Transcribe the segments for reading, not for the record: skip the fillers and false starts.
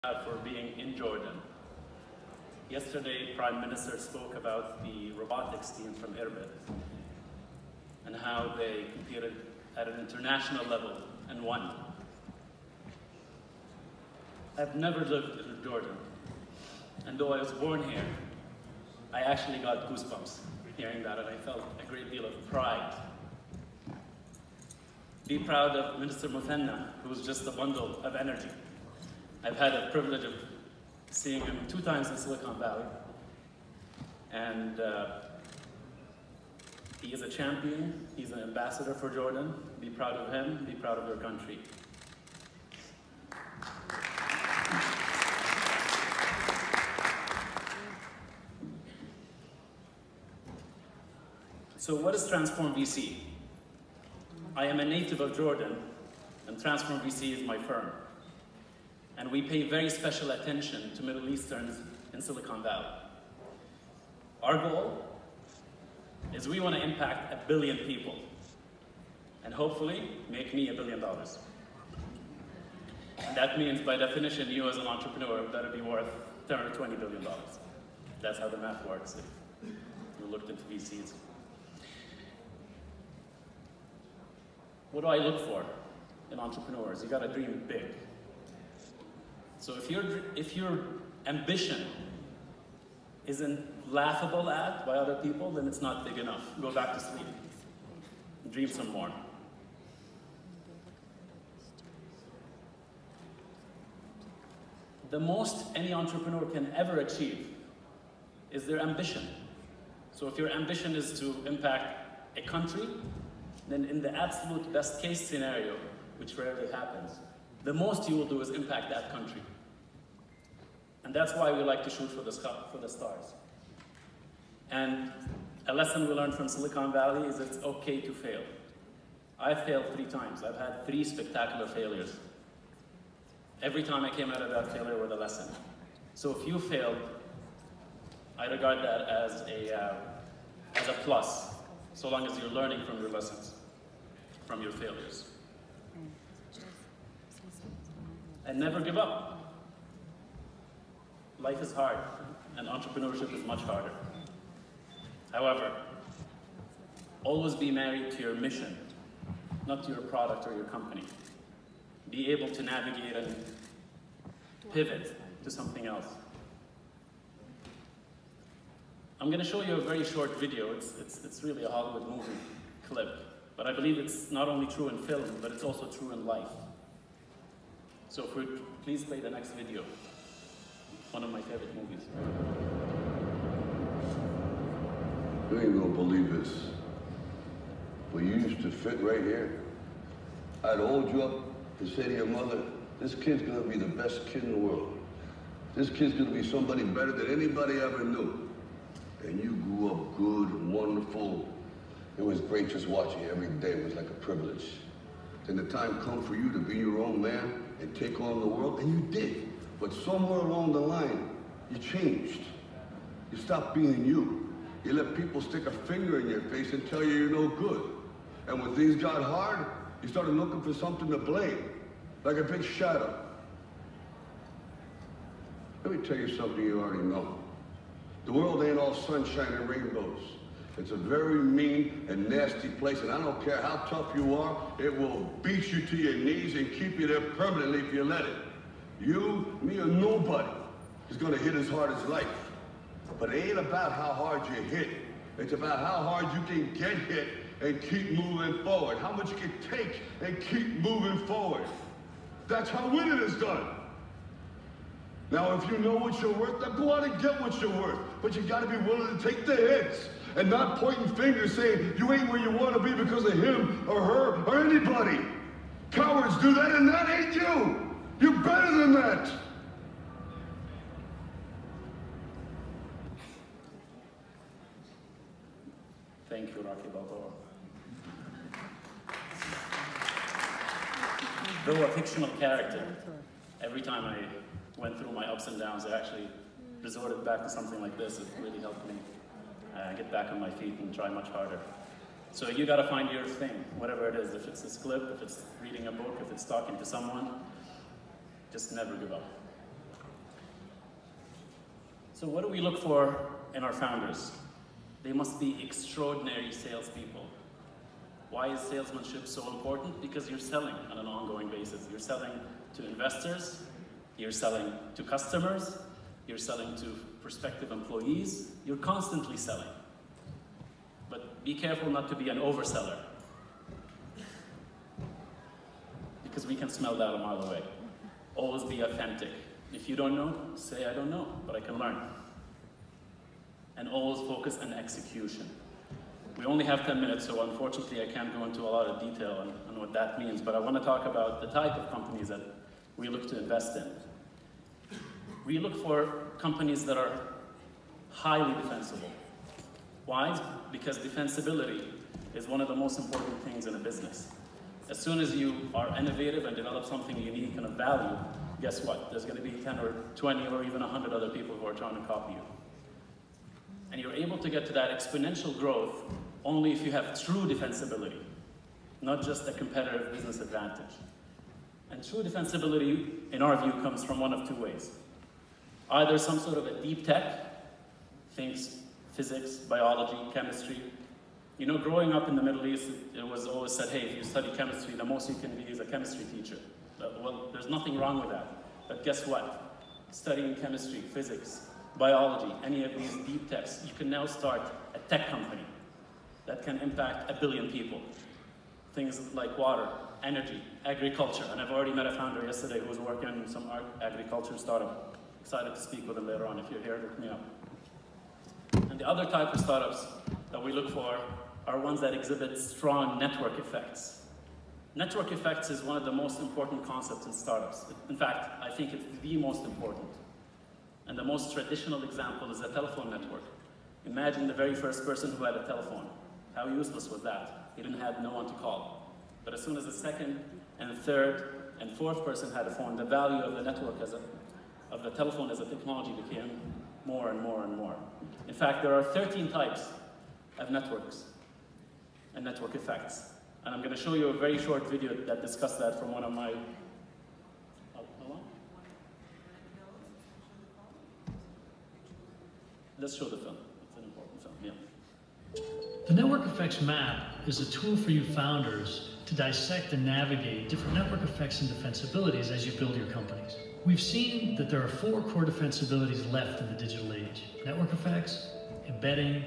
For being in Jordan. Yesterday, Prime Minister spoke about the robotics team from Raed and how they competed at an international level and won. I've never lived in Jordan, and though I was born here, I actually got goosebumps hearing that, and I felt a great deal of pride. Be proud of Minister Muthanna, who was just a bundle of energy. I've had the privilege of seeing him 2 times in Silicon Valley, and he is a champion, he's an ambassador for Jordan. Be proud of him, be proud of your country. So what is Transform VC? I am a native of Jordan, and Transform VC is my firm. And we pay very special attention to Middle Easterns in Silicon Valley. Our goal is we want to impact 1 billion people and hopefully make me $1 billion. And that means, by definition, you as an entrepreneur better be worth $10 or $20 billion. That's how the math works if you looked into VCs. What do I look for in entrepreneurs? You got to dream big. So if your ambition isn't laughable at by other people, then it's not big enough. Go back to sleep. Dream some more. The most any entrepreneur can ever achieve is their ambition. So if your ambition is to impact a country, then in the absolute best case scenario, which rarely happens, the most you will do is impact that country. And that's why we like to shoot for the stars. And a lesson we learned from Silicon Valley is it's okay to fail. I failed 3 times. I've had 3 spectacular failures. Every time I came out of that failure with a lesson. So if you failed, I regard that as a plus, so long as you're learning from your lessons, from your failures. And never give up. Life is hard, and entrepreneurship is much harder. However, always be married to your mission, not to your product or your company. Be able to navigate and pivot to something else. I'm going to show you a very short video. It's really a Hollywood movie clip, but I believe it's not only true in film, but it's also true in life. So if we please play the next video. One of my favorite movies. You ain't gonna believe this, but you used to fit right here. I'd hold you up and say to your mother, this kid's gonna be the best kid in the world. This kid's gonna be somebody better than anybody ever knew. And you grew up good and wonderful. It was great just watching you every day. It was like a privilege. Then the time come for you to be your own man and take on the world, and you did. But somewhere along the line, you changed. You stopped being you. You let people stick a finger in your face and tell you you're no good. And when things got hard, you started looking for something to blame, like a big shadow. Let me tell you something you already know. The world ain't all sunshine and rainbows. It's a very mean and nasty place, and I don't care how tough you are, it will beat you to your knees and keep you there permanently if you let it. You, me, or nobody is gonna hit as hard as life. But it ain't about how hard you hit. It's about how hard you can get hit and keep moving forward. How much you can take and keep moving forward. That's how winning is done. Now, if you know what you're worth, then go out and get what you're worth. But you gotta be willing to take the hits and not pointing fingers saying you ain't where you wanna be because of him or her or anybody. Cowards do that, and that ain't you. You're better than that! Thank you, Rocky Balboa. Though a fictional character, every time I went through my ups and downs, I actually resorted back to something like this. It really helped me get back on my feet and try much harder. So you gotta find your thing, whatever it is. If it's this clip, if it's reading a book, if it's talking to someone, just never give up. So what do we look for in our founders? They must be extraordinary salespeople. Why is salesmanship so important? Because you're selling on an ongoing basis. You're selling to investors, you're selling to customers, you're selling to prospective employees, you're constantly selling. But be careful not to be an overseller, because we can smell that a mile away. Always be authentic. If you don't know, say I don't know, but I can learn. And always focus on execution. We only have 10 minutes, so unfortunately I can't go into a lot of detail on what that means, but I want to talk about the type of companies that we look to invest in. We look for companies that are highly defensible. Why? Because defensibility is one of the most important things in a business. As soon as you are innovative and develop something unique and of value, guess what? There's going to be 10 or 20 or even 100 other people who are trying to copy you. And you're able to get to that exponential growth only if you have true defensibility, not just a competitive business advantage. And true defensibility, in our view, comes from one of two ways. Either some sort of a deep tech, things, physics, biology, chemistry. You know, growing up in the Middle East, it was always said, hey, if you study chemistry, the most you can be is a chemistry teacher. Well, there's nothing wrong with that. But guess what? Studying chemistry, physics, biology, any of these deep techs, you can now start a tech company that can impact 1 billion people. Things like water, energy, agriculture, and I've already met a founder yesterday who was working on some agriculture startup. Excited to speak with him later on. If you're here, look me up. And the other type of startups that we look for are ones that exhibit strong network effects. Network effects is one of the most important concepts in startups. In fact, I think it's the most important. And the most traditional example is the telephone network. Imagine the very first person who had a telephone. How useless was that? He didn't have no one to call. But as soon as the second and third and fourth person had a phone, the value of the network of the telephone as a technology became more and more and more. In fact, there are 13 types of networks and network effects. And I'm going to show you a very short video that discussed that from one of my... Let's show the film. It's an important film, yeah. The network effects map is a tool for you founders to dissect and navigate different network effects and defensibilities as you build your companies. We've seen that there are 4 core defensibilities left in the digital age: network effects, embedding,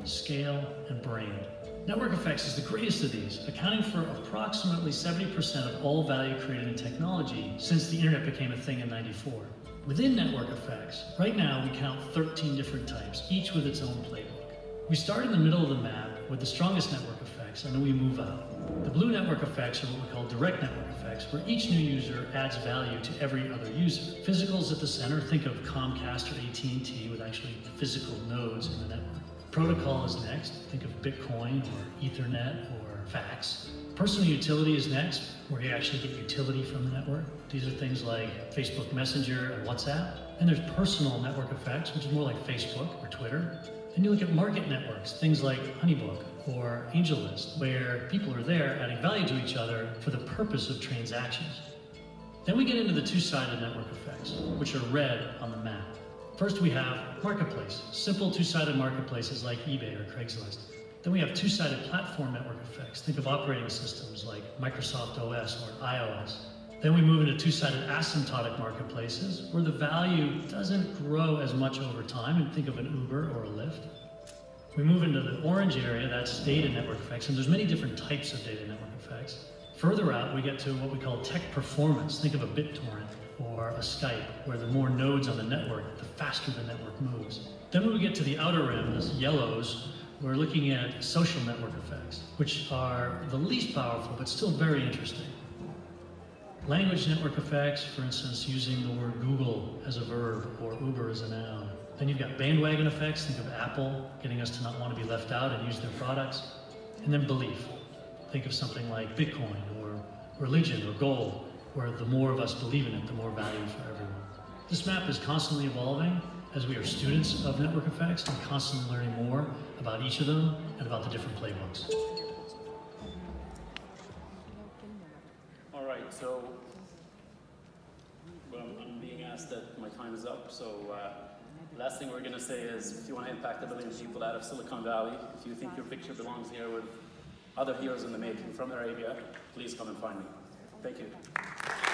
scale, and brand. Network effects is the greatest of these, accounting for approximately 70% of all value created in technology since the internet became a thing in '94. Within network effects, right now we count 13 different types, each with its own playbook. We start in the middle of the map with the strongest network effects, and then we move out. The blue network effects are what we call direct network effects, where each new user adds value to every other user. Physical is at the center. Think of Comcast or AT&T with actually physical nodes in the network. Protocol is next. Think of Bitcoin or Ethernet or fax. Personal utility is next, where you actually get utility from the network. These are things like Facebook Messenger and WhatsApp. And there's personal network effects, which is more like Facebook or Twitter. And you look at market networks, things like Honeybook or AngelList, where people are there adding value to each other for the purpose of transactions. Then we get into the two-sided network effects, which are red on the map. First we have marketplace, simple two-sided marketplaces like eBay or Craigslist. Then we have two-sided platform network effects. Think of operating systems like Microsoft OS or iOS. Then we move into two-sided asymptotic marketplaces where the value doesn't grow as much over time, and think of an Uber or a Lyft. We move into the orange area, that's data network effects, and there's many different types of data network effects. Further out, we get to what we call tech performance. Think of a BitTorrent or a Skype, where the more nodes on the network, the faster the network moves. Then when we get to the outer rim, the yellows, we're looking at social network effects, which are the least powerful, but still very interesting. Language network effects, for instance, using the word Google as a verb or Uber as a noun. Then you've got bandwagon effects, think of Apple, getting us to not want to be left out and use their products. And then belief. Think of something like Bitcoin or religion or gold, where the more of us believe in it, the more value for everyone. This map is constantly evolving as we are students of network effects and constantly learning more about each of them and about the different playbooks. All right, so I'm being asked that my time is up, so Last thing we're going to say is, if you want to impact 1 billion people out of Silicon Valley, if you think your picture belongs here with other heroes in the making from Arabia, please come and find me. Thank you.